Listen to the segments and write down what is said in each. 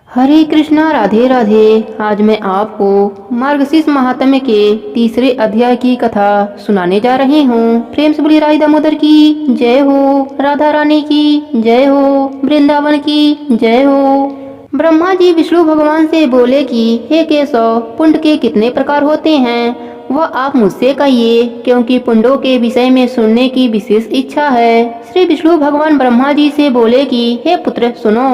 हरे कृष्णा राधे राधे। आज मैं आपको मार्गशीर्ष महात्म्य के तीसरे अध्याय की कथा सुनाने जा रही हूँ। प्रेम से बोलिए राधा दामोदर की जय हो, राधा रानी की जय हो, वृंदावन की जय हो। ब्रह्मा जी विष्णु भगवान से बोले कि हे केशव, पुण्य के कितने प्रकार होते हैं वह आप मुझसे कहिए, क्योंकि पुण्यों के विषय में सुनने की विशेष इच्छा है। श्री विष्णु भगवान ब्रह्मा जी से बोले कि हे पुत्र सुनो,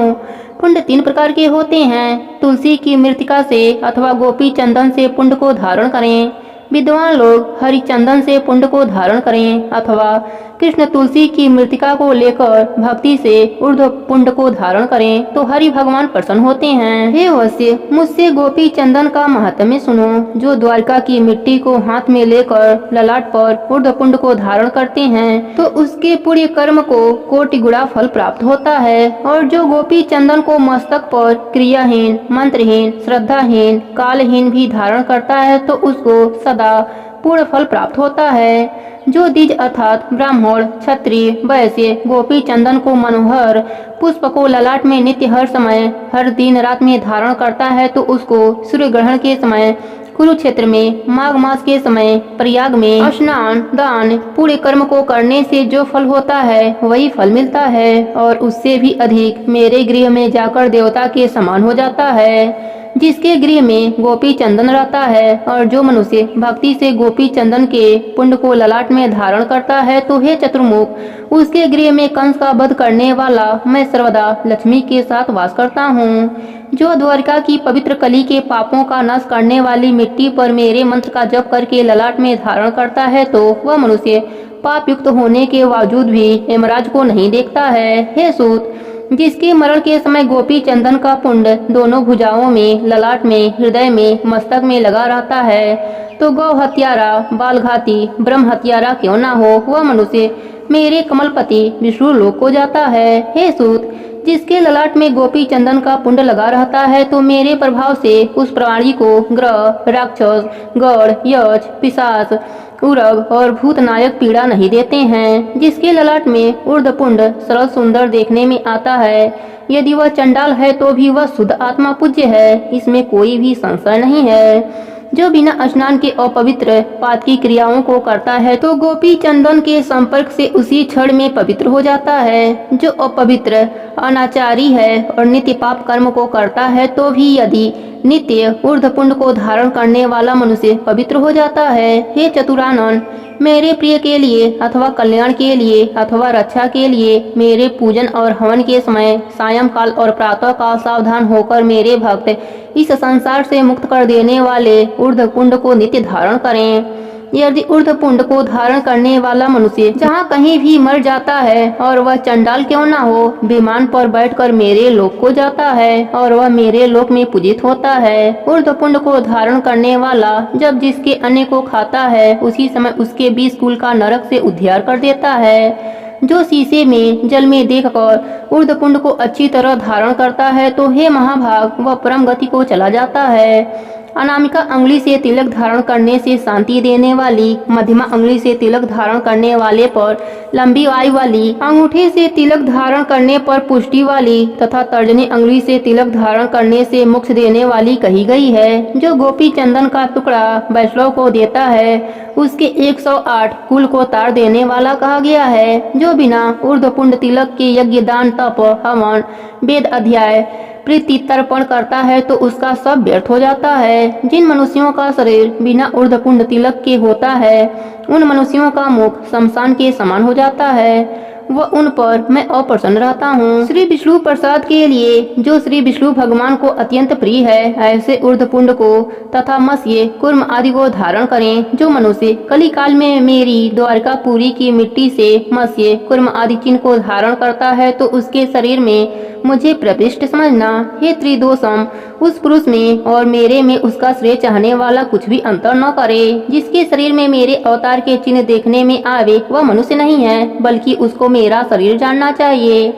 पुण्य 3 प्रकार के होते हैं। तुलसी की मृतिका से अथवा गोपी चंदन से पुण्य को धारण करें। विद्वान लोग हरि चंदन से पुण्य को धारण करें अथवा कृष्ण तुलसी की मृतिका को लेकर भक्ति से ऊर्ध्व पुण्य को धारण करें तो हरि भगवान प्रसन्न होते हैं। हे वश्य, मुझसे गोपी चंदन का महत्म्य सुनो। जो द्वारका की मिट्टी को हाथ में लेकर ललाट पर ऊर्ध्व पुण्य को धारण करते हैं तो उसके पूरे कर्म को कोटि गुणा फल प्राप्त होता है, और जो गोपी चंदन को मस्तक पर क्रियाहीन, मंत्रहीन, श्रद्धाहीन, कालहीन भी धारण करता है तो उसको सदा पूर्ण फल प्राप्त होता है। जो द्विज अर्थात ब्राह्मण, क्षत्रिय, वैश्य गोपी चंदन को मनोहर पुष्प को ललाट में नित्य हर समय हर दिन रात में धारण करता है तो उसको सूर्य ग्रहण के समय कुरुक्षेत्र में, माघ मास के समय प्रयाग में स्नान दान पूरे कर्म को करने से जो फल होता है वही फल मिलता है, और उससे भी अधिक मेरे गृह में जाकर देवता के समान हो जाता है। जिसके गृह में गोपी चंदन रहता है और जो मनुष्य भक्ति से गोपी चंदन के पुण्य को ललाट में धारण करता है तो हे चतुर्मुख, उसके गृह में कंस का वध करने वाला मैं सर्वदा लक्ष्मी के साथ वास करता हूँ। जो द्वारिका की पवित्र कली के पापों का नाश करने वाली मिट्टी पर मेरे मंत्र का जप करके ललाट में धारण करता है तो वह मनुष्य पाप युक्त होने के बावजूद भी यमराज को नहीं देखता है। हे सूत, जिसके मरण के समय गोपी चंदन का पुण्य दोनों भुजाओं में, ललाट में, हृदय में, मस्तक में लगा रहता है तो गौ हत्यारा, बाल घाती, ब्रह्म हत्यारा क्यों ना हो, वह मनुष्य मेरे कमलपति विष्णु लोक को जाता है। हे सूत, जिसके ललाट में गोपी चंदन का पुण्य लगा रहता है तो मेरे प्रभाव से उस प्राणी को ग्रह, राक्षस, गौड़, यक्ष, पिशाच, उरग और भूतनायक पीड़ा नहीं देते हैं। जिसके ललाट में ऊर्ध्व पुण्य सरल सुंदर देखने में आता है, यदि वह चंडाल है तो भी वह शुद्ध आत्मा पूज्य है, इसमें कोई भी संशय नहीं है। जो बिना स्नान के अपवित्र पात की क्रियाओं को करता है तो गोपी चंदन के संपर्क से उसी क्षण में पवित्र हो जाता है। जो अपवित्र, अनाचारी है और नित्य पाप कर्म को करता है तो भी यदि नित्य ऊर्ध्व पुण्य को धारण करने वाला मनुष्य पवित्र हो जाता है। हे चतुरानन, मेरे प्रिय के लिए अथवा कल्याण के लिए अथवा रक्षा के लिए मेरे पूजन और हवन के समय सायंकाल और प्रातः काल सावधान होकर मेरे भक्त इस संसार से मुक्त कर देने वाले ऊर्ध्व पुण्य को नित्य धारण करें। यदि ऊर्ध्व पुण्य को धारण करने वाला मनुष्य जहाँ कहीं भी मर जाता है और वह चंडाल क्यों ना हो, विमान पर बैठकर मेरे लोक को जाता है और वह मेरे लोक में पूजित होता है। ऊर्ध्व पुण्य को धारण करने वाला जब जिसके अन्न को खाता है उसी समय उसके 20 कुल का नरक से उद्धार कर देता है। जो शीशे में जल में देखकर ऊर्ध्व पुण्य को अच्छी तरह धारण करता है तो हे महाभाग, वह परम गति को चला जाता है। अनामिका अंगुली से तिलक धारण करने से शांति देने वाली, मध्यमा अंगुली से तिलक धारण करने वाले पर लंबी आयु वाली, अंगूठे से तिलक धारण करने पर पुष्टि वाली तथा तर्जनी अंगुली से तिलक धारण करने से मोक्ष देने वाली कही गई है। जो गोपी चंदन का टुकड़ा वैष्णव को देता है उसके 108 कुल को तार देने वाला कहा गया है। जो बिना ऊर्ध्व पुण्य तिलक के यज्ञ, दान, तप, हवन, वेद अध्याय, प्रीति तर्पण करता है तो उसका सब व्यर्थ हो जाता है। जिन मनुष्यों का शरीर बिना ऊर्ध्व पुण्य तिलक के होता है उन मनुष्यों का मुख शमशान के समान हो जाता है, वह उन पर मैं अप्रसन्न रहता हूँ। श्री विष्णु प्रसाद के लिए जो श्री विष्णु भगवान को अत्यंत प्रिय है ऐसे ऊर्ध्व पुण्य को तथा मत्स्य, कुर्म आदि को धारण करें। जो मनुष्य कली काल में मेरी द्वारकापुरी की मिट्टी से मत्स्य, कुर्म आदि चिन्ह को धारण करता है तो उसके शरीर में मुझे प्रविष्ट समझना। हे त्रिदोषम, उस पुरुष में और मेरे में उसका श्रेय चाहने वाला कुछ भी अंतर न करे। जिसके शरीर में मेरे अवतार के चिन्ह देखने में आवे वह मनुष्य नहीं है, बल्कि उसको मेरा शरीर जानना चाहिए।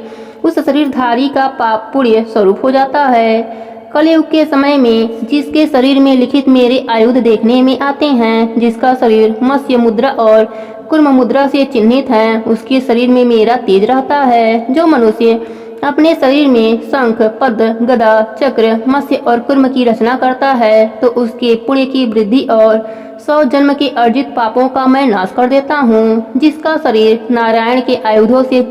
उस शरीरधारी का पाप पुण्य स्वरूप हो जाता है। कलयुग के समय में जिसके शरीर में लिखित मेरे आयुध देखने में आते हैं, जिसका शरीर मत्स्य मुद्रा और कुर्म मुद्रा से चिन्हित है, उसके शरीर में मेरा तेज रहता है। जो मनुष्य अपने शरीर में शंख, पद्म, गदा, चक्र, मत्स्य और कूर्म की रचना करता है तो उसके पुण्य की वृद्धि और 100 जन्म के अर्जित पापों का मैं नाश कर देता हूँ। जिसका शरीर नारायण के आयुधों से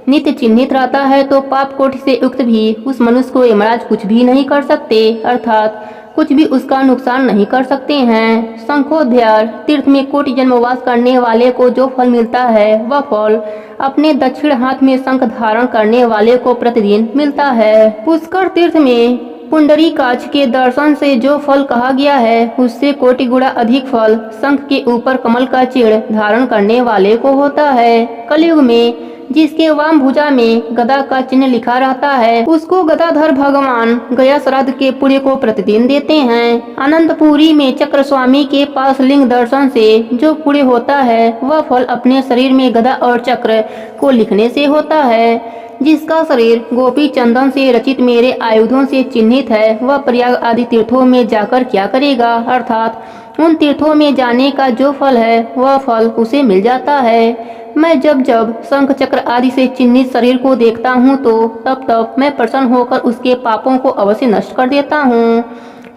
नित्य चिन्हित रहता है तो पाप कोटि से युक्त भी उस मनुष्य को यमराज कुछ भी नहीं कर सकते, अर्थात कुछ भी उसका नुकसान नहीं कर सकते हैं। शंखोद्यार तीर्थ में कोटि जन्मवास करने वाले को जो फल मिलता है वह फल अपने दक्षिण हाथ में शंख धारण करने वाले को प्रतिदिन मिलता है। पुष्कर तीर्थ में पुंडरीकाक्ष के दर्शन से जो फल कहा गया है उससे कोटि गुणा अधिक फल शंख के ऊपर कमल का चिन्ह धारण करने वाले को होता है। कलयुग में जिसके वाम भुजा में गदा का चिन्ह लिखा रहता है उसको गदाधर भगवान गया श्राद्ध के पुण्य को प्रतिदिन देते हैं। अनंतपुरी में चक्र स्वामी के पास लिंग दर्शन से जो पुण्य होता है वह फल अपने शरीर में गदा और चक्र को लिखने से होता है। जिसका शरीर गोपी चंदन से रचित मेरे आयुधों से चिन्हित है वह प्रयाग आदि तीर्थों में जाकर क्या करेगा, अर्थात उन तीर्थों में जाने का जो फल है वह फल उसे मिल जाता है। मैं जब जब शंख चक्र आदि से चिन्हित शरीर को देखता हूँ तो तब तब मैं प्रसन्न होकर उसके पापों को अवश्य नष्ट कर देता हूँ।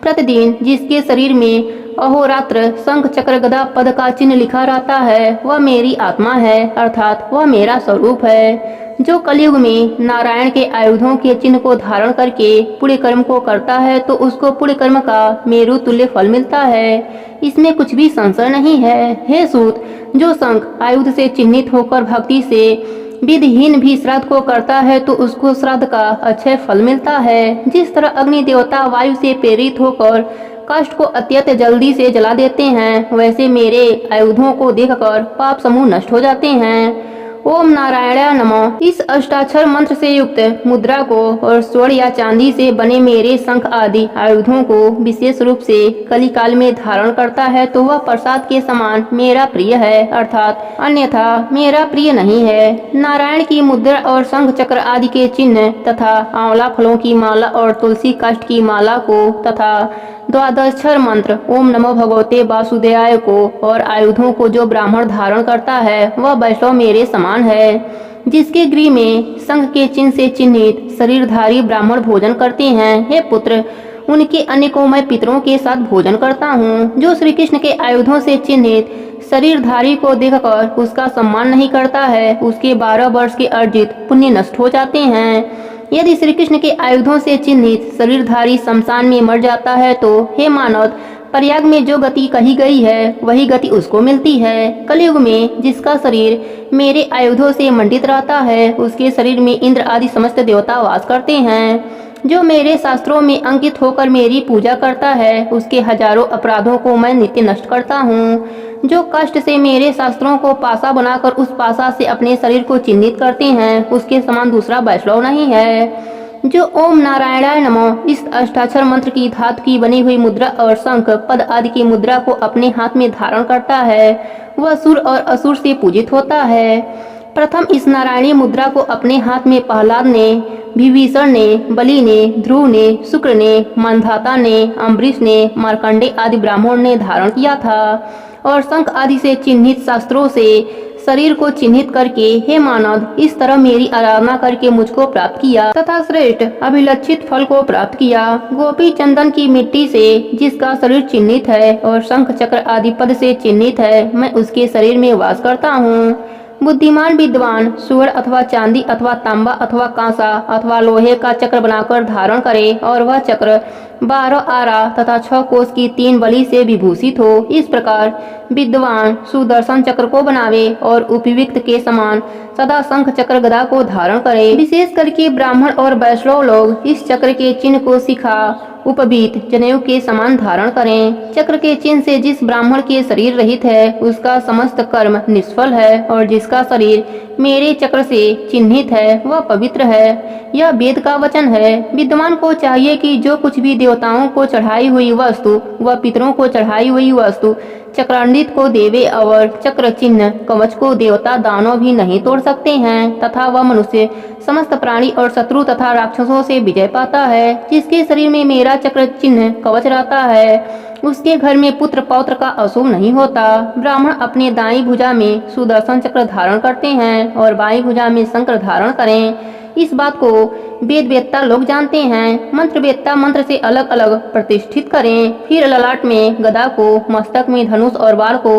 प्रतिदिन जिसके शरीर में अहोरात्र शंख चक्र गदा पद का चिन्ह लिखा रहता है वह मेरी आत्मा है, अर्थात वह मेरा स्वरूप है। जो कलयुग में नारायण के आयुधों के चिन्ह को धारण करके पुण्य कर्म को करता है तो उसको पुण्य कर्म का मेरु तुल्य फल मिलता है, इसमें कुछ भी संशय नहीं है। हे सूत, जो शंख आयुध से चिन्हित होकर भक्ति से विधिहीन भी श्राद्ध को करता है तो उसको श्राद्ध का अक्षय फल मिलता है। जिस तरह अग्नि देवता वायु से प्रेरित होकर काष्ठ को अत्यंत जल्दी से जला देते हैं वैसे मेरे आयुधों को देखकर पाप समूह नष्ट हो जाते हैं। ओम नारायणाय नमः। इस अष्टाक्षर मंत्र से युक्त मुद्रा को और स्वर्ण या चांदी से बने मेरे शंख आदि आयुधों को विशेष रूप से कलिकाल में धारण करता है तो वह प्रसाद के समान मेरा प्रिय है, अर्थात अन्यथा मेरा प्रिय नहीं है। नारायण की मुद्रा और शंख चक्र आदि के चिन्ह तथा आंवला फलों की माला और तुलसी काष्ठ की माला को तथा द्वादशाक्षर मंत्र ओम नमो भगवते वासुदेवाय को और आयुधों को जो ब्राह्मण धारण करता है वह वैष्णव मेरे समान है। जिसके गृह में शंख के चिन्ह से चिन्हित शरीरधारी ब्राह्मण भोजन करते हैं, हे पुत्र, उनके अन्य को मैं पितरों के साथ भोजन करता हूँ। जो श्री कृष्ण के आयुधों से चिन्हित शरीरधारी को देखकर उसका सम्मान नहीं करता है उसके 12 वर्ष के अर्जित पुण्य नष्ट हो जाते हैं। यदि श्री कृष्ण के आयुधों से चिन्हित शरीरधारी शमशान में मर जाता है तो हे मानव, प्रयाग में जो गति कही गई है वही गति उसको मिलती है। कलयुग में जिसका शरीर मेरे आयुधों से मंडित रहता है उसके शरीर में इंद्र आदि समस्त देवता वास करते हैं। जो मेरे शास्त्रों में अंकित होकर मेरी पूजा करता है उसके हजारों अपराधों को मैं नित्य नष्ट करता हूँ। जो कष्ट से मेरे शास्त्रों को पासा बनाकर उस पासा से अपने शरीर को चिन्हित करते हैं उसके समान दूसरा वैष्णव नहीं है। जो ओम नारायणाय नमः इस अष्टाक्षर मंत्र की धातु की बनी हुई मुद्रा और शंख पद आदि की मुद्रा को अपने हाथ में धारण करता है वह सुर और असुर से पूजित होता है। प्रथम इस नारायणी मुद्रा को अपने हाथ में प्रहलाद ने, विभीषण ने, बलि ने, ध्रुव ने, शुक्र ने, मंधाता ने, अम्बरीश ने, मार्कंडे आदि ब्राह्मण ने धारण किया था और शंख आदि से चिन्हित शास्त्रों से शरीर को चिन्हित करके हे मानव इस तरह मेरी आराधना करके मुझको प्राप्त किया तथा श्रेष्ठ अभिलक्षित फल को प्राप्त किया। गोपी चंदन की मिट्टी से जिसका शरीर चिन्हित है और शंख चक्र आदि पद से चिन्हित है मैं उसके शरीर में वास करता हूँ। बुद्धिमान विद्वान स्वर्ण अथवा चांदी अथवा तांबा अथवा कांसा अथवा लोहे का चक्र बनाकर धारण करे और वह चक्र 12 आरा तथा 6 कोस की 3 बलि से विभूषित हो। इस प्रकार विद्वान सुदर्शन चक्र को बनावे और उपयुक्त के समान सदा शंख चक्र गदा को धारण करे। विशेष करके ब्राह्मण और वैष्णव लोग इस चक्र के चिन्ह को शिखा उपवीत जनेऊ के समान धारण करें। चक्र के चिन्ह से जिस ब्राह्मण के शरीर रहित है उसका समस्त कर्म निष्फल है और जिसका शरीर मेरे चक्र से चिन्हित है वह पवित्र है। यह वेद का वचन है। विद्वान को चाहिए कि जो कुछ भी देवताओं को चढ़ाई हुई वस्तु व पितरों को चढ़ाई हुई वस्तु चक्रांडित को देवे और चक्र चिन्ह कवच को देवता दानव भी नहीं तोड़ सकते हैं तथा वह मनुष्य समस्त प्राणी और शत्रु तथा राक्षसों से विजय पाता है। जिसके शरीर में मेरा चक्र चिन्ह कवच रहता है उसके घर में पुत्र पौत्र का अशुभ नहीं होता। ब्राह्मण अपने दाईं भुजा में सुदर्शन चक्र धारण करते हैं और बाईं भुजा में शंकर धारण करें। इस बात को वेद वेत्ता लोग जानते हैं। मंत्र वेत्ता मंत्र से अलग अलग प्रतिष्ठित करें। फिर ललाट में गदा को, मस्तक में धनुष और बाण को,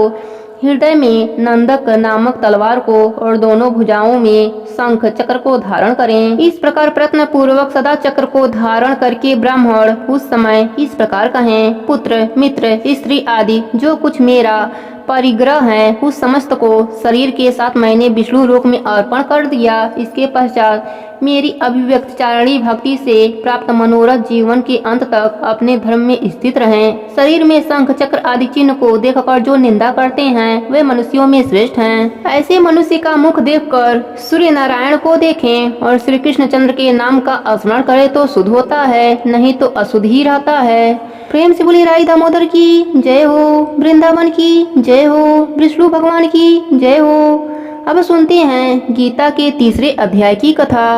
हृदय में नंदक नामक तलवार को और दोनों भुजाओं में शंख चक्र को धारण करें। इस प्रकार प्रयत्न पूर्वक सदा चक्र को धारण करके ब्राह्मण उस समय इस प्रकार कहें, पुत्र मित्र स्त्री आदि जो कुछ मेरा परिग्रह है उस समस्त को शरीर के साथ मैंने विष्णु लोक में अर्पण कर दिया। इसके पश्चात मेरी अभिव्यक्त चारणी भक्ति से प्राप्त मनोरथ जीवन के अंत तक अपने धर्म में स्थित रहें। शरीर में शंख चक्र आदि चिन्ह को देखकर जो निंदा करते हैं वे मनुष्यों में श्रेष्ठ हैं। ऐसे मनुष्य का मुख देखकर सूर्य नारायण को देखें और श्री कृष्ण चंद्र के नाम का स्मरण करे तो शुद्ध होता है, नहीं तो अशुद्ध ही रहता है। प्रेम से बोली राई दामोदर की जय हो, वृंदावन की जय हो, विष्णु भगवान की जय हो। अब सुनते हैं गीता के तीसरे अध्याय की कथा।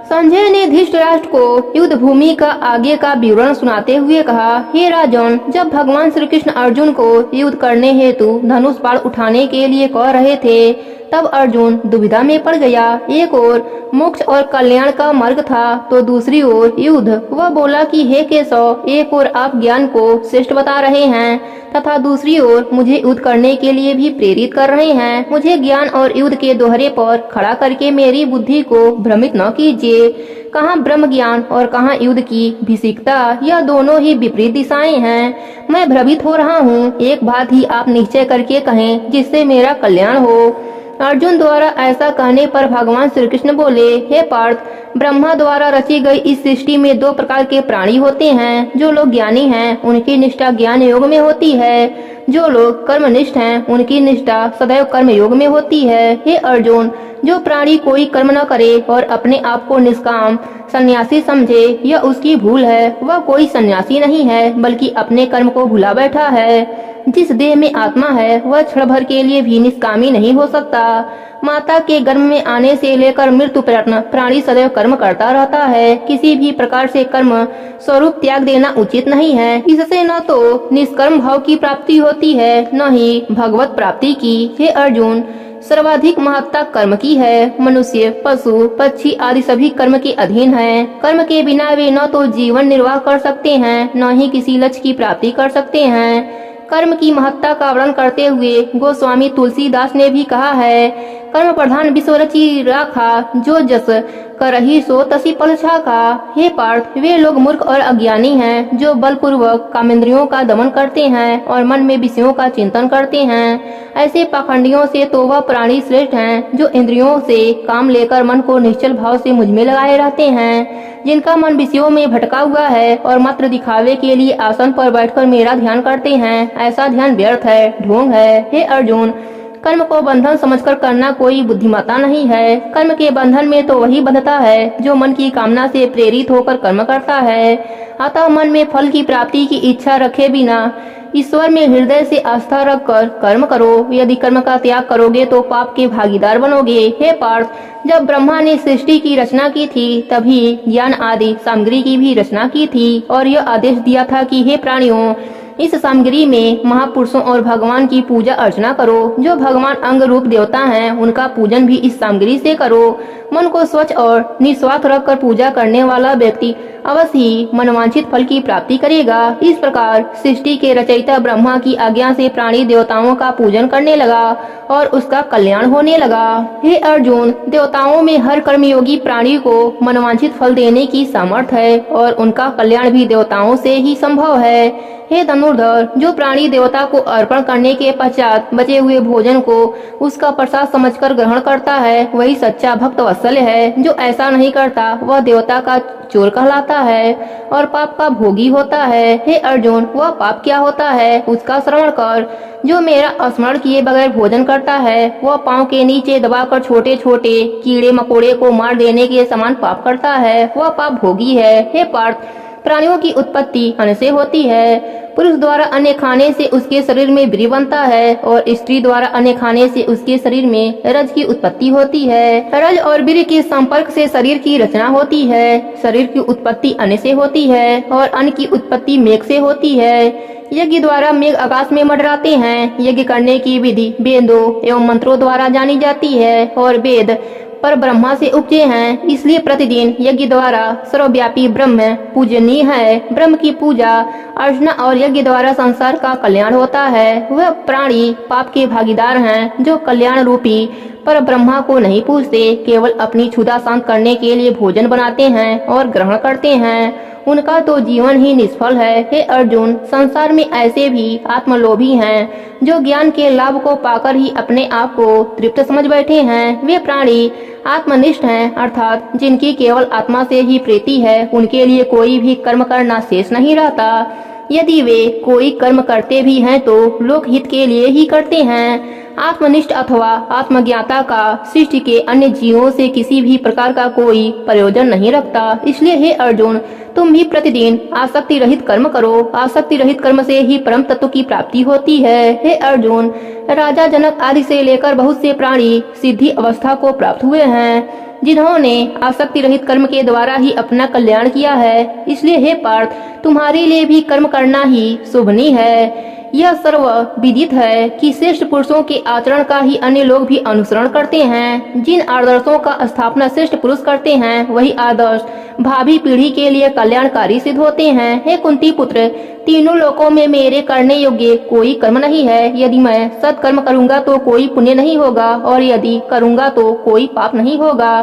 संजय ने धृतराष्ट्र को युद्ध भूमि का आगे का विवरण सुनाते हुए कहा, हे राजन, जब भगवान श्री कृष्ण अर्जुन को युद्ध करने हेतु धनुष बाण उठाने के लिए कह रहे थे तब अर्जुन दुविधा में पड़ गया। एक ओर मोक्ष और कल्याण का मार्ग था तो दूसरी ओर युद्ध। वह बोला कि हे केशव, एक ओर आप ज्ञान को श्रेष्ठ बता रहे हैं तथा दूसरी ओर मुझे युद्ध करने के लिए भी प्रेरित कर रहे हैं। मुझे ज्ञान और युद्ध के दोहरे पर खड़ा करके मेरी बुद्धि को भ्रमित न कीजिए। कहाँ ब्रह्म ज्ञान और कहाँ युद्ध की भिषिकता, यह दोनों ही विपरीत दिशाएं हैं। मैं भ्रमित हो रहा हूँ। एक बात ही आप निश्चय करके कहें जिससे मेरा कल्याण हो। अर्जुन द्वारा ऐसा कहने पर भगवान श्री कृष्ण बोले, हे पार्थ, ब्रह्मा द्वारा रची गई इस सृष्टि में दो प्रकार के प्राणी होते हैं। जो लोग ज्ञानी हैं उनकी निष्ठा ज्ञान योग में होती है, जो लोग कर्मनिष्ठ हैं उनकी निष्ठा सदैव कर्म योग में होती है। हे अर्जुन, जो प्राणी कोई कर्म न करे और अपने आप को निष्काम सन्यासी समझे यह उसकी भूल है। वह कोई सन्यासी नहीं है बल्कि अपने कर्म को भुला बैठा है। जिस देह में आत्मा है वह क्षण भर के लिए भी निष्कामी नहीं हो सकता। माता के गर्भ में आने से लेकर मृत्यु पर्यंत प्राणी सदैव कर्म करता रहता है। किसी भी प्रकार से कर्म स्वरूप त्याग देना उचित नहीं है। इससे न तो निष्कर्म भाव की प्राप्ति होती है न ही भगवत प्राप्ति की। हे अर्जुन, सर्वाधिक महत्ता कर्म की है। मनुष्य, पशु, पक्षी आदि सभी कर्म के अधीन हैं। कर्म के बिना वे न तो जीवन निर्वाह कर सकते हैं न ही किसी लक्ष्य की प्राप्ति कर सकते हैं। कर्म की महत्ता का वर्णन करते हुए गोस्वामी तुलसीदास ने भी कहा है, कर्म प्रधान विश्व रचि राखा, जो जस करही सो तसी फल छाखा। हे पार्थ, वे लोग मूर्ख और अज्ञानी हैं जो बलपूर्वक कामेंद्रियों का दमन करते हैं और मन में विषयों का चिंतन करते हैं। ऐसे पाखंडियों से तो वह प्राणी श्रेष्ठ हैं जो इंद्रियों से काम लेकर मन को निश्चल भाव से मुझ में लगाए रहते हैं। जिनका मन विषयों में भटका हुआ है और मात्र दिखावे के लिए आसन पर बैठकर मेरा ध्यान करते हैं, ऐसा ध्यान व्यर्थ है, ढोंग है। हे अर्जुन, कर्म को बंधन समझकर करना कोई बुद्धिमत्ता नहीं है। कर्म के बंधन में तो वही बंधता है जो मन की कामना से प्रेरित होकर कर्म करता है। अतः मन में फल की प्राप्ति की इच्छा रखे बिना ईश्वर में हृदय से आस्था रखकर कर्म करो। यदि कर्म का त्याग करोगे तो पाप के भागीदार बनोगे। हे पार्थ, जब ब्रह्मा ने सृष्टि की रचना की थी तभी ज्ञान आदि सामग्री की भी रचना की थी और यह आदेश दिया था कि हे प्राणियों, इस सामग्री में महापुरुषों और भगवान की पूजा अर्चना करो। जो भगवान अंग रूप देवता हैं उनका पूजन भी इस सामग्री से करो। मन को स्वच्छ और निस्वार्थ रखकर पूजा करने वाला व्यक्ति अवश्य ही मनवांछित फल की प्राप्ति करेगा। इस प्रकार सृष्टि के रचयिता ब्रह्मा की आज्ञा से प्राणी देवताओं का पूजन करने लगा और उसका कल्याण होने लगा। हे अर्जुन, देवताओं में हर कर्मयोगी प्राणी को मनवांछित फल देने की सामर्थ्य है और उनका कल्याण भी देवताओं से ही संभव है। हे धनुर्धर, जो प्राणी देवता को अर्पण करने के पश्चात बचे हुए भोजन को उसका प्रसाद समझकर ग्रहण करता है वही सच्चा भक्त वत्सल है। जो ऐसा नहीं करता वह देवता का चोर कहलाता है और पाप का भोगी होता है। हे अर्जुन, वह पाप क्या होता है उसका श्रवण कर। जो मेरा स्मरण किए बगैर भोजन करता है वह पांव के नीचे दबाकर छोटे छोटे कीड़े मकोड़े को मार देने के समान पाप करता है। वह पाप भोगी है। हे पार्थ, प्राणियों की उत्पत्ति अन्न से होती है। पुरुष द्वारा अन्न खाने से उसके शरीर में वीर्य बनता है और स्त्री द्वारा अन्न खाने से उसके शरीर में रज की उत्पत्ति होती है। रज और वीर्य के संपर्क से शरीर की रचना होती है। शरीर की उत्पत्ति अन्न से होती है और अन्न की उत्पत्ति मेघ से होती है। यज्ञ द्वारा मेघ आकाश में मंडराते हैं। यज्ञ करने की विधि वेदों एवं मंत्रों द्वारा जानी जाती है और वेद पर ब्रह्मा से उपजे हैं, इसलिए प्रतिदिन यज्ञ द्वारा सर्वव्यापी ब्रह्म पूजनीय है। ब्रह्म की पूजा अर्चना और यज्ञ द्वारा संसार का कल्याण होता है। वह प्राणी पाप के भागीदार हैं जो कल्याण रूपी पर ब्रह्मा को नहीं पूजते, केवल अपनी क्षुधा शांत करने के लिए भोजन बनाते हैं और ग्रहण करते हैं। उनका तो जीवन ही निष्फल है। हे अर्जुन, संसार में ऐसे भी आत्मलोभी हैं जो ज्ञान के लाभ को पाकर ही अपने आप को तृप्त समझ बैठे हैं। वे प्राणी आत्मनिष्ठ हैं, अर्थात जिनकी केवल आत्मा से ही प्रीति है, उनके लिए कोई भी कर्म करना शेष नहीं रहता। यदि वे कोई कर्म करते भी हैं तो लोकहित के लिए ही करते हैं। आत्मनिष्ठ अथवा आत्मज्ञाता का सृष्टि के अन्य जीवों से किसी भी प्रकार का कोई प्रयोजन नहीं रखता। इसलिए हे अर्जुन, तुम भी प्रतिदिन आसक्ति रहित कर्म करो। आसक्ति रहित कर्म से ही परम तत्व की प्राप्ति होती है। हे अर्जुन, राजा जनक आदि से लेकर बहुत से प्राणी सिद्धि अवस्था को प्राप्त हुए हैं, जिन्होंने आसक्ति रहित कर्म के द्वारा ही अपना कल्याण किया है। इसलिए हे पार्थ, तुम्हारे लिए भी कर्म करना ही शुभनीय है। यह सर्व विदित है कि श्रेष्ठ पुरुषों के आचरण का ही अन्य लोग भी अनुसरण करते हैं। जिन आदर्शों का स्थापना श्रेष्ठ पुरुष करते हैं, वही आदर्श भावी पीढ़ी के लिए कल्याणकारी सिद्ध होते हैं। हे कुंती पुत्र, तीनों लोकों में मेरे करने योग्य कोई कर्म नहीं है। यदि मैं सत्कर्म करूंगा तो कोई पुण्य नहीं होगा और यदि करूंगा तो कोई पाप नहीं होगा।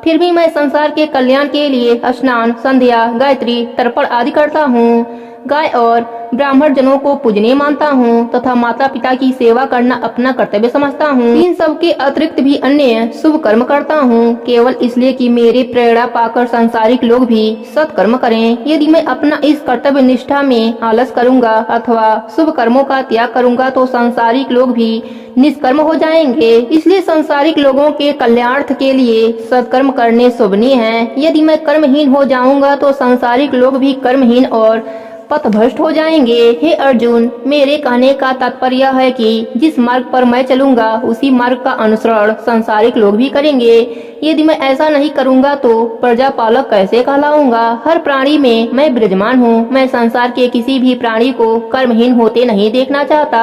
फिर भी मैं संसार के कल्याण के लिए स्नान, संध्या, गायत्री, तर्पण आदि करता हूँ। गाय और ब्राह्मण जनों को पूजनीय मानता हूँ तथा माता पिता की सेवा करना अपना कर्तव्य समझता हूँ। इन सब के अतिरिक्त भी अन्य शुभ कर्म करता हूँ, केवल इसलिए कि मेरे प्रेरणा पाकर सांसारिक लोग भी सत्कर्म करें। यदि मैं अपना इस कर्तव्य निष्ठा में आलस करूँगा अथवा शुभ कर्मों का त्याग करूँगा तो सांसारिक लोग भी निष्कर्म हो जाएंगे। इसलिए सांसारिक लोगों के कल्याणार्थ के लिए सत्कर्म करने शुभनीय हैं। यदि मैं कर्महीन हो जाऊंगा तो सांसारिक लोग भी कर्महीन और पथभ्रष्ट हो जाएंगे। हे अर्जुन, मेरे कहने का तात्पर्य है कि जिस मार्ग पर मैं चलूंगा उसी मार्ग का अनुसरण सांसारिक लोग भी करेंगे। यदि मैं ऐसा नहीं करूंगा तो प्रजापालक कैसे कहलाऊंगा। हर प्राणी में मैं विराजमान हूँ। मैं संसार के किसी भी प्राणी को कर्महीन होते नहीं देखना चाहता।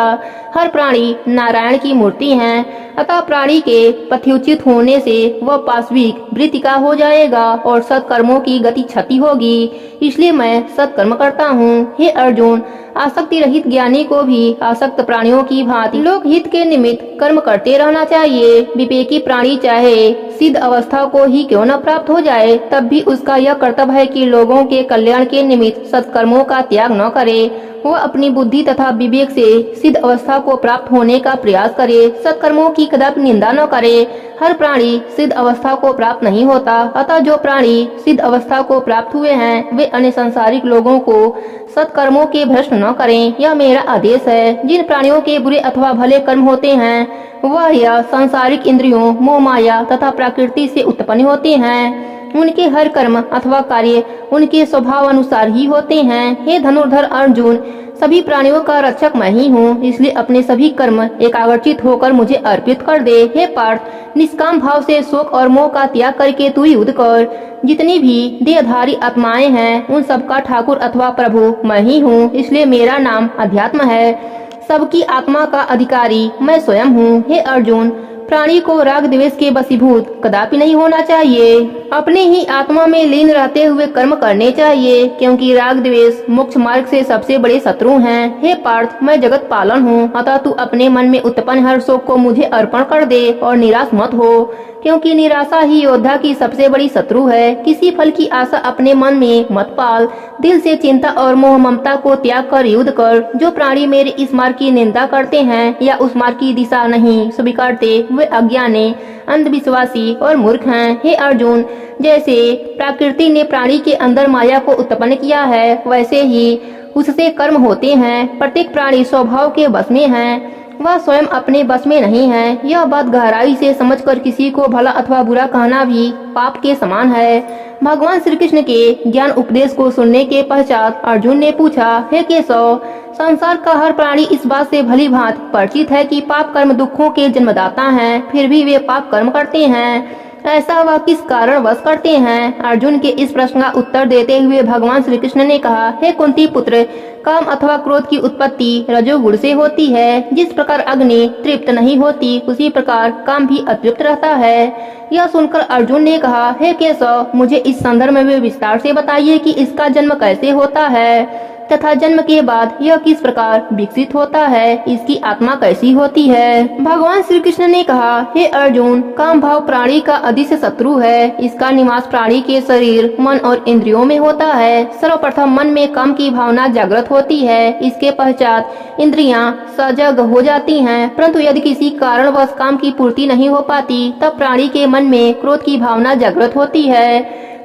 हर प्राणी नारायण की मूर्ति है, अतः प्राणी के पथ्युचित होने से वह पाश्विक वृत्ति का हो जाएगा और सत्कर्मों की गति क्षति होगी। इसलिए मैं सत्कर्म करता हूँ। हे अर्जुन, आसक्ति रहित ज्ञानी को भी आसक्त प्राणियों की भांति लोकहित के निमित्त कर्म करते रहना चाहिए। विवेकी प्राणी चाहे सिद्ध अवस्था को ही क्यों न प्राप्त हो जाए, तब भी उसका यह कर्तव्य है कि लोगों के कल्याण के निमित्त सत्कर्मों का त्याग न करे। वह अपनी बुद्धि तथा विवेक से सिद्ध अवस्था को प्राप्त होने का प्रयास करे। सत्कर्मों की कदापि निंदा न करे। हर प्राणी सिद्ध अवस्था को प्राप्त नहीं होता, अतः जो प्राणी सिद्ध अवस्था को प्राप्त हुए हैं वे अन्य संसारिक लोगों को सत्कर्मों के भ्रष्ट न करें। यह मेरा आदेश है। जिन प्राणियों के बुरे अथवा भले कर्म होते हैं वह यह सांसारिक इंद्रियों, मोह माया तथा प्रकृति से उत्पन्न होते हैं। उनके हर कर्म अथवा कार्य उनके स्वभाव अनुसार ही होते हैं। हे धनुर्धर अर्जुन, सभी प्राणियों का रक्षक मैं ही हूँ, इसलिए अपने सभी कर्म एकाग्रचित होकर मुझे अर्पित कर दे। हे पार्थ, निष्काम भाव से शोक और मोह का त्याग करके तू युद्ध कर। जितनी भी देहधारी आत्माएं हैं उन सबका ठाकुर अथवा प्रभु मैं ही हूँ, इसलिए मेरा नाम अध्यात्म है। सबकी आत्मा का अधिकारी मैं स्वयं हूँ। हे अर्जुन, प्राणी को राग द्वेष के वशीभूत कदापि नहीं होना चाहिए। अपने ही आत्मा में लीन रहते हुए कर्म करने चाहिए, क्योंकि राग द्वेष मोक्ष मार्ग से सबसे बड़े शत्रु हैं। हे पार्थ, मैं जगत पालन हूँ, अतः तू अपने मन में उत्पन्न हर शोक को मुझे अर्पण कर दे और निराश मत हो, क्योंकि निराशा ही योद्धा की सबसे बड़ी शत्रु है। किसी फल की आशा अपने मन में मत पाल। दिल से चिंता और मोह ममता को त्याग कर युद्ध कर। जो प्राणी मेरे इस मार्ग की निंदा करते हैं या उस मार्ग की दिशा नहीं स्वीकारते वे अज्ञानी, अंधविश्वासी और मूर्ख हैं। हे अर्जुन, जैसे प्रकृति ने प्राणी के अंदर माया को उत्पन्न किया है, वैसे ही उससे कर्म होते हैं। प्रत्येक प्राणी स्वभाव के वश में है, वह स्वयं अपने बस में नहीं है। यह बात गहराई से समझकर किसी को भला अथवा बुरा कहना भी पाप के समान है। भगवान श्री कृष्ण के ज्ञान उपदेश को सुनने के पश्चात अर्जुन ने पूछा, हे केशव, संसार का हर प्राणी इस बात से भली भांति परिचित है कि पाप कर्म दुखों के जन्मदाता हैं, फिर भी वे पाप कर्म करते हैं। ऐसा वह किस कारणवश करते हैं? अर्जुन के इस प्रश्न का उत्तर देते हुए भगवान श्री कृष्ण ने कहा, हे कुंती पुत्र, काम अथवा क्रोध की उत्पत्ति रजोगुण से होती है। जिस प्रकार अग्नि तृप्त नहीं होती, उसी प्रकार काम भी अतृप्त रहता है। यह सुनकर अर्जुन ने कहा, हे केशव, मुझे इस संदर्भ में विस्तार से बताइए कि इसका जन्म कैसे होता है तथा जन्म के बाद यह किस प्रकार विकसित होता है, इसकी आत्मा कैसी होती है। भगवान श्री कृष्ण ने कहा, हे अर्जुन, काम भाव प्राणी का अदृश्य शत्रु है। इसका निवास प्राणी के शरीर, मन और इंद्रियों में होता है। सर्वप्रथम मन में काम की भावना जागृत होती है। इसके पश्चात इंद्रियां सजग हो जाती हैं। परंतु यदि किसी कारणवश काम की पूर्ति नहीं हो पाती, तब प्राणी के मन में क्रोध की भावना जागृत होती है।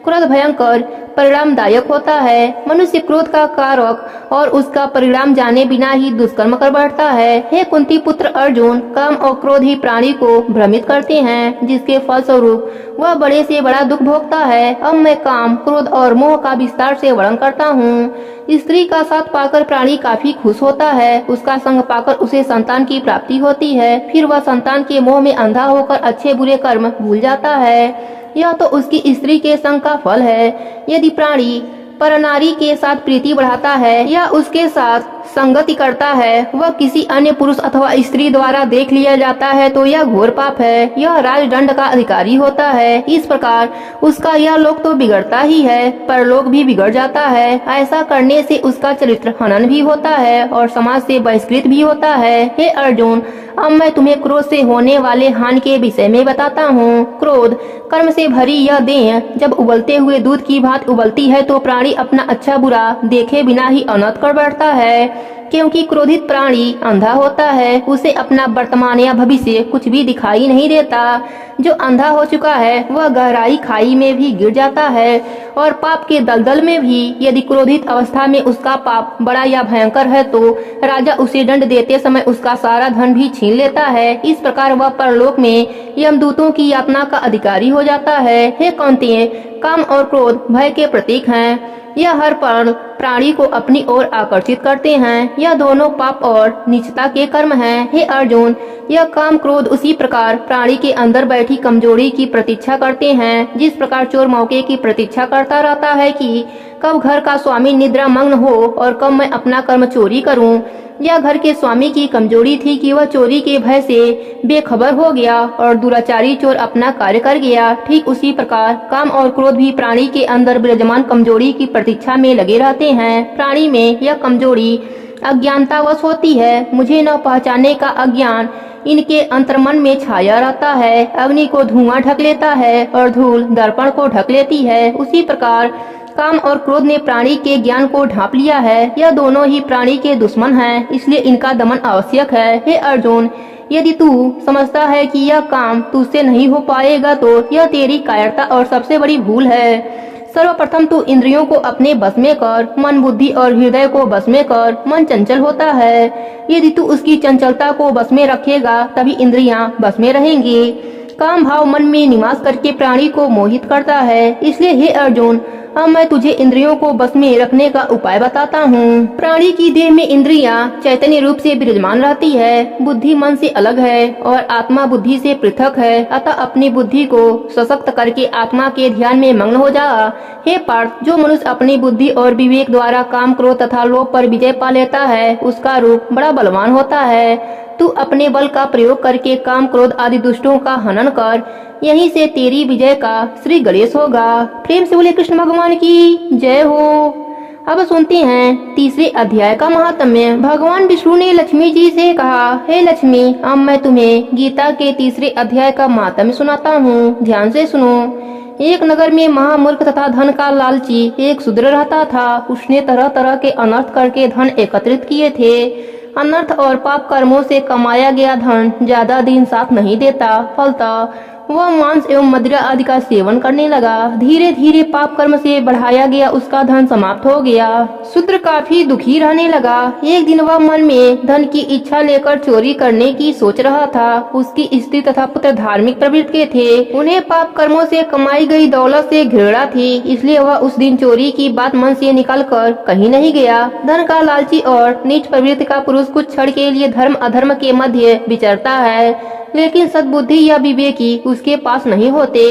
क्रोध भयंकर परिणामदायक होता है। मनुष्य क्रोध का कारक और उसका परिणाम जाने बिना ही दुष्कर्म कर बैठता है। हे कुंती पुत्र अर्जुन, काम और क्रोध ही प्राणी को भ्रमित करते हैं, जिसके फलस्वरूप वह बड़े से बड़ा दुख भोगता है। अब मैं काम, क्रोध और मोह का विस्तार से वर्णन करता हूँ। स्त्री का साथ पाकर प्राणी काफी खुश होता है। उसका संग पाकर उसे संतान की प्राप्ति होती है। फिर वह संतान के मोह में अंधा होकर अच्छे बुरे कर्म भूल जाता है। यह तो उसकी स्त्री के संग का फल है। यदि प्राणी परनारी के साथ प्रीति बढ़ाता है या उसके साथ संगति करता है, वह किसी अन्य पुरुष अथवा स्त्री द्वारा देख लिया जाता है, तो यह घोर पाप है। यह राजदंड का अधिकारी होता है। इस प्रकार उसका यह लोक तो बिगड़ता ही है, परलोक भी बिगड़ जाता है। ऐसा करने से उसका चरित्र हनन भी होता है और समाज से बहिष्कृत भी होता है। हे अर्जुन, अब मैं तुम्हें क्रोध से होने वाले हानि के विषय में बताता हूँ। क्रोध कर्म से भरी यह देह जब उबलते हुए दूध की भांति उबलती है, तो प्राणी अपना अच्छा बुरा देखे बिना ही अनर्थ कर बैठता है। क्योंकि क्रोधित प्राणी अंधा होता है, उसे अपना वर्तमान या भविष्य कुछ भी दिखाई नहीं देता। जो अंधा हो चुका है वह गहराई खाई में भी गिर जाता है और पाप के दलदल में भी। यदि क्रोधित अवस्था में उसका पाप बड़ा या भयंकर है, तो राजा उसे दंड देते समय उसका सारा धन भी छीन लेता है। इस प्रकार वह परलोक में यमदूतों की यातना का अधिकारी हो जाता है। हे कौन्तेय, काम और क्रोध भय के प्रतीक हैं। यह हर प्राणी को अपनी ओर आकर्षित करते हैं। यह दोनों पाप और नीचता के कर्म हैं। हे अर्जुन, यह काम क्रोध उसी प्रकार प्राणी के अंदर बैठी कमजोरी की प्रतीक्षा करते हैं, जिस प्रकार चोर मौके की प्रतीक्षा करता रहता है कि कब घर का स्वामी निद्रा मग्न हो और कब मैं अपना कर्म चोरी करूं। यह घर के स्वामी की कमजोरी थी कि वह चोरी के भय से बेखबर हो गया और दुराचारी चोर अपना कार्य कर गया। ठीक उसी प्रकार काम और क्रोध भी प्राणी के अंदर विराजमान कमजोरी की प्रतीक्षा में लगे रहते हैं। प्राणी में यह कमजोरी अज्ञानतावश होती है। मुझे न पहचानने का अज्ञान इनके अंतर्मन में छाया रहता है। अग्नि को धुआं ढक लेता है और धूल दर्पण को ढक लेती है। उसी प्रकार काम और क्रोध ने प्राणी के ज्ञान को ढांप लिया है। यह दोनों ही प्राणी के दुश्मन हैं, इसलिए इनका दमन आवश्यक है। हे अर्जुन, यदि तू समझता है कि यह काम तुझसे नहीं हो पाएगा, तो यह तेरी कायरता और सबसे बड़ी भूल है। सर्वप्रथम तू इंद्रियों को अपने बस में कर, मन बुद्धि और हृदय को बस में कर। मन चंचल होता है। यदि तू उसकी चंचलता को बस में रखेगा, तभी इंद्रियां बस में रहेंगी। काम भाव मन में निवास करके प्राणी को मोहित करता है। इसलिए हे अर्जुन, अब मैं तुझे इंद्रियों को बस में रखने का उपाय बताता हूँ। प्राणी की देह में इंद्रियां चैतन्य रूप से विराजमान रहती है। बुद्धि मन से अलग है और आत्मा बुद्धि से पृथक है। अतः अपनी बुद्धि को सशक्त करके आत्मा के ध्यान में मग्न हो जा। हे पार्थ, जो मनुष्य अपनी बुद्धि और विवेक द्वारा काम क्रोध तथा लोभ पर विजय पा लेता है, उसका रूप बड़ा बलवान होता है। तू अपने बल का प्रयोग करके काम क्रोध आदि दुष्टों का हनन कर। यहीं से तेरी विजय का श्री गणेश होगा। प्रेम से बोले कृष्ण भगवान की जय हो। अब सुनते हैं तीसरे अध्याय का महात्म्य। भगवान विष्णु ने लक्ष्मी जी से कहा, हे लक्ष्मी, अब मैं तुम्हें गीता के तीसरे अध्याय का महात्म्य सुनाता हूँ। ध्यान से सुनो। एक नगर में महामूर्ख तथा धन का लालची एक शूद्र रहता था। उसने तरह तरह के अनर्थ करके धन एकत्रित किए थे। अनर्थ और पाप कर्मों से कमाया गया धन ज्यादा दिन साथ नहीं देता। फलतः वह मांस एवं मदिरा आदि का सेवन करने लगा। धीरे धीरे पाप कर्म से बढ़ाया गया उसका धन समाप्त हो गया। शूद्र काफी दुखी रहने लगा। एक दिन वह मन में धन की इच्छा लेकर चोरी करने की सोच रहा था। उसकी स्त्री तथा पुत्र धार्मिक प्रवृत्ति के थे। उन्हें पाप कर्मों से कमाई गई दौलत से घृणा थी। इसलिए वह उस दिन चोरी की बात मन से निकालकर कहीं नहीं गया। धन का लालची और नीच प्रवृत्ति का पुरुष कुछ क्षण के लिए धर्म अधर्म के मध्य विचरता है, लेकिन सद्बुद्धि या विवेकी उसके पास नहीं होते।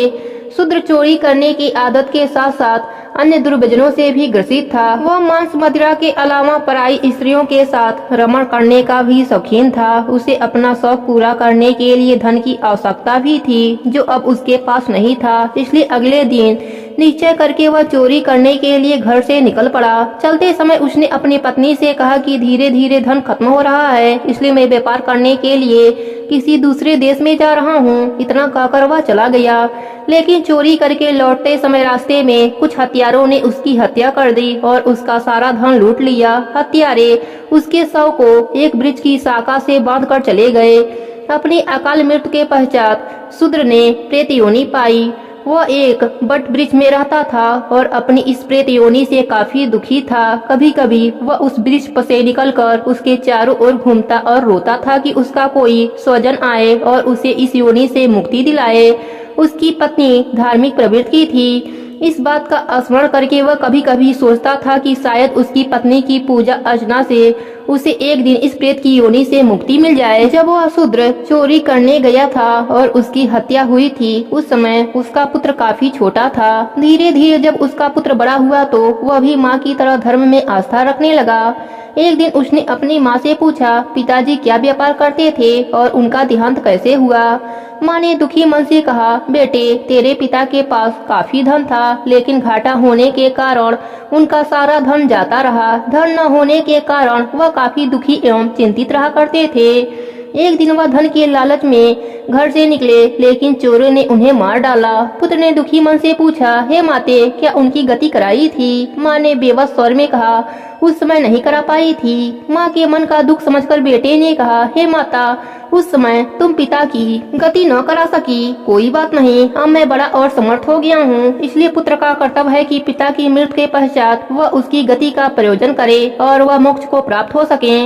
शूद्र चोरी करने की आदत के साथ साथ अन्य दुर्व्यसनों से भी ग्रसित था। वह मांस मदिरा के अलावा पराई स्त्रियों के साथ रमण करने का भी शौकीन था। उसे अपना शौक पूरा करने के लिए धन की आवश्यकता भी थी, जो अब उसके पास नहीं था। इसलिए अगले दिन निश्चय करके वह चोरी करने के लिए घर से निकल पड़ा। चलते समय उसने अपनी पत्नी से कहा कि धीरे धीरे धन खत्म हो रहा है, इसलिए मैं व्यापार करने के लिए किसी दूसरे देश में जा रहा हूँ। इतना कहकर वह चला गया, लेकिन चोरी करके लौटते समय रास्ते में कुछ हत्यारों ने उसकी हत्या कर दी और उसका सारा धन लूट लिया। हत्यारे उसके शव को एक वृक्ष की शाखा से बांधकर चले गए। अपनी अकाल मृत्यु के पश्चात शूद्र ने प्रेत योनि पाई। वह एक बट वृक्ष में रहता था और अपनी इस प्रेत योनि से काफी दुखी था। कभी कभी वह उस वृक्ष से निकलकर उसके चारों ओर घूमता और रोता था कि उसका कोई स्वजन आए और उसे इस योनि से मुक्ति दिलाए। उसकी पत्नी धार्मिक प्रवृत्ति की थी। इस बात का स्मरण करके वह कभी कभी सोचता था कि शायद उसकी पत्नी की पूजा अर्चना से उसे एक दिन इस प्रेत की योनि से मुक्ति मिल जाए। जब वह शूद्र चोरी करने गया था और उसकी हत्या हुई थी, उस समय उसका पुत्र काफी छोटा था। धीरे धीरे जब उसका पुत्र बड़ा हुआ तो वह भी माँ की तरह धर्म में आस्था रखने लगा। एक दिन उसने अपनी माँ से पूछा, पिताजी क्या व्यापार करते थे और उनका देहांत कैसे हुआ? माँ ने दुखी मन से कहा, बेटे तेरे पिता के पास काफी धन था, लेकिन घाटा होने के कारण उनका सारा धन जाता रहा। धन न होने के कारण वह काफी दुखी एवं चिंतित रहा करते थे। एक दिन वह धन के लालच में घर से निकले, लेकिन चोरों ने उन्हें मार डाला। पुत्र ने दुखी मन से पूछा, हे माते क्या उनकी गति कराई थी? माँ ने बेबस स्वर में कहा, उस समय नहीं करा पाई थी। माँ के मन का दुख समझकर बेटे ने कहा, हे माता उस समय तुम पिता की गति न करा सकी, कोई बात नहीं, अब मैं बड़ा और समर्थ हो गया हूँ। इसलिए पुत्र का कर्तव्य है कि पिता की मृत्यु के पश्चात वह उसकी गति का प्रयोजन करे और वह मोक्ष को प्राप्त हो सके।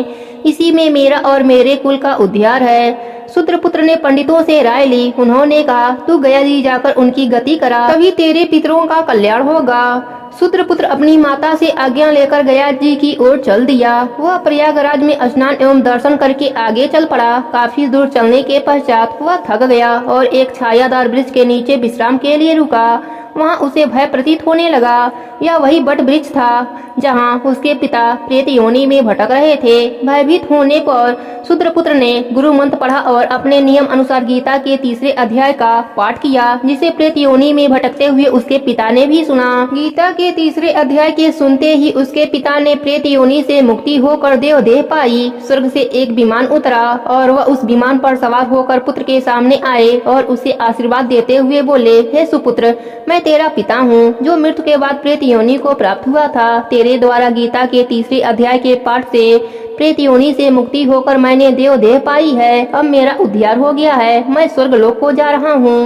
इसी में मेरा और मेरे कुल का उद्धार है। शूद्र पुत्र ने पंडितों से राय ली। उन्होंने कहा, तू गया जी जाकर उनकी गति करा, तभी तेरे पितरों का कल्याण होगा। शूद्र पुत्र अपनी माता से आज्ञा लेकर गया जी की ओर चल दिया। वह प्रयागराज में स्नान एवं दर्शन करके आगे चल पड़ा। काफी दूर चलने के पश्चात वह थक गया और एक छायादार वृक्ष के नीचे विश्राम के लिए रुका। वहाँ उसे भय प्रतीत होने लगा। यह वही बट वृक्ष था जहाँ उसके पिता प्रेत योनि में भटक रहे थे। भयभीत होने पर शूद्र पुत्र ने गुरु मंत्र पढ़ा और अपने नियम अनुसार गीता के 3 अध्याय का पाठ किया, जिसे प्रेत योनि में भटकते हुए उसके पिता ने भी सुना। गीता के 3 अध्याय के सुनते ही उसके पिता ने प्रेत योनि से मुक्ति होकर देवदेह पाई। स्वर्ग से एक विमान उतरा और वह उस विमान पर सवार होकर पुत्र के सामने आए और उसे आशीर्वाद देते हुए बोले, हे सुपुत्र, मैं तेरा पिता हूँ, जो मृत्यु के बाद प्रेत योनि को प्राप्त हुआ था। तेरे द्वारा गीता के 3 अध्याय के पाठ से प्रेत योनि से मुक्ति होकर मैंने देवदेह पाई है। अब मेरा उद्धार हो गया है। मैं स्वर्ग लोक को जा रहा हूँ।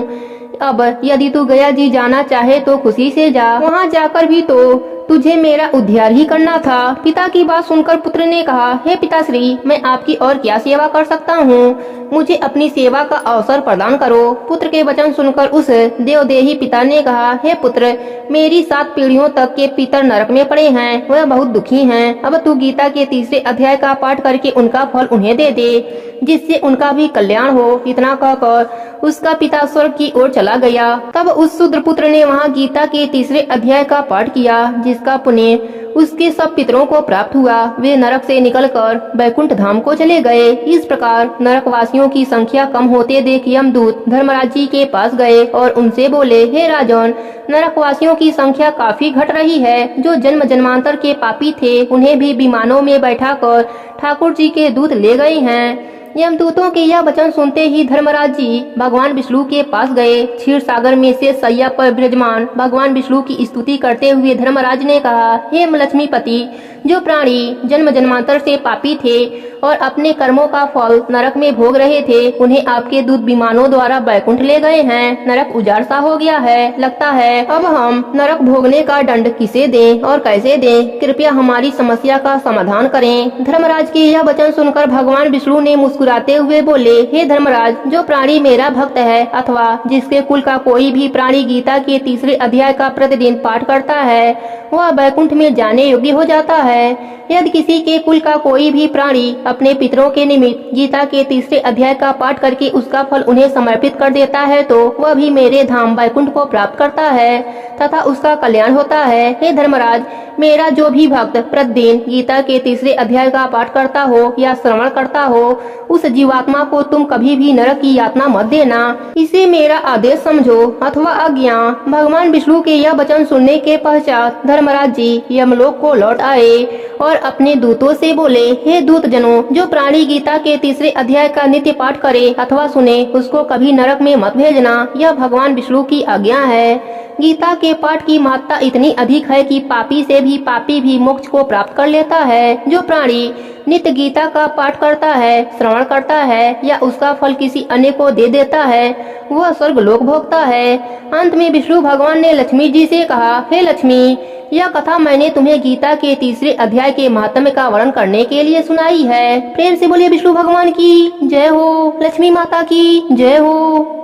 अब यदि तू गया जी जाना चाहे तो खुशी से जा। वहाँ जाकर भी तो तुझे मेरा उद्धार ही करना था। पिता की बात सुनकर पुत्र ने कहा, हे पिताश्री, मैं आपकी और क्या सेवा कर सकता हूँ? मुझे अपनी सेवा का अवसर प्रदान करो। पुत्र के वचन सुनकर उस देवदेही पिता ने कहा, हे पुत्र, मेरी 7 पीढ़ियों तक के पितर नरक में पड़े हैं, वह बहुत दुखी हैं। अब तू गीता के 3 अध्याय का पाठ करके उनका फल उन्हें दे दे, जिससे उनका भी कल्याण हो। इतना कहकर उसका पिता स्वर्ग की ओर चला गया। तब उस शूद्र पुत्र ने वहाँ गीता के 3 अध्याय का पाठ किया, जिसका पुण्य उसके सब पितरों को प्राप्त हुआ। वे नरक से निकलकर बैकुंठ धाम को चले गए। इस प्रकार नरकवासियों की संख्या कम होते देख यमदूत धर्मराज जी के पास गए और उनसे बोले, हे राजन, नरकवासियों की संख्या काफी घट रही है। जो जन्म जन्मांतर के पापी थे उन्हें भी विमानों में बैठाकर ठाकुर जी के दूत ले गए हैं। यमदूतों के यह वचन सुनते ही धर्मराज जी भगवान विष्णु के पास गए। क्षीर सागर में से सैया पर विराजमान भगवान विष्णु की स्तुति करते हुए धर्मराज ने कहा, हे लक्ष्मीपति, जो प्राणी जन्म जन्मांतर से पापी थे और अपने कर्मों का फल नरक में भोग रहे थे, उन्हें आपके दूत विमानों द्वारा बैकुंठ ले गए हैं। नरक उजाड़ सा हो गया है। लगता है अब हम नरक भोगने का दंड किसे दें और कैसे दें? कृपया हमारी समस्या का समाधान करें। धर्मराज के यह वचन सुनकर भगवान विष्णु ने मुस्कुराकर मुस्कुराते हुए बोले, हे धर्मराज, जो प्राणी मेरा भक्त है अथवा जिसके कुल का कोई भी प्राणी गीता के तीसरे अध्याय का प्रतिदिन पाठ करता है वह वैकुंठ में जाने योग्य हो जाता है। यदि किसी के कुल का कोई भी प्राणी अपने पितरों के निमित्त गीता के तीसरे अध्याय का पाठ करके उसका फल उन्हें समर्पित कर देता है तो वह भी मेरे धाम वैकुंठ को प्राप्त करता है तथा उसका कल्याण होता है। हे धर्मराज, मेरा जो भी भक्त प्रतिदिन गीता के तीसरे अध्याय का पाठ करता हो या श्रवण करता हो उस जीवात्मा को तुम कभी भी नरक की यातना मत देना। इसे मेरा आदेश समझो अथवा आज्ञा। भगवान विष्णु के यह वचन सुनने के पश्चात धर्मराज जी यमलोक को लौट आए और अपने दूतों से बोले, हे दूत जनों, जो प्राणी गीता के तीसरे अध्याय का नित्य पाठ करे अथवा सुने उसको कभी नरक में मत भेजना। यह भगवान विष्णु की आज्ञा है। गीता के पाठ की महत्ता इतनी अधिक है कि पापी से भी पापी भी मोक्ष को प्राप्त कर लेता है। जो प्राणी नित्य गीता का पाठ करता है, श्रवण करता है या उसका फल किसी अन्य को दे देता है वह स्वर्ग लोक भोगता है। अंत में विष्णु भगवान ने लक्ष्मी जी से कहा, हे लक्ष्मी, यह कथा मैंने तुम्हें गीता के तीसरे अध्याय के महात्म्य का वर्णन करने के लिए सुनाई है। प्रेम से बोलिए विष्णु भगवान की जय हो, लक्ष्मी माता की जय हो।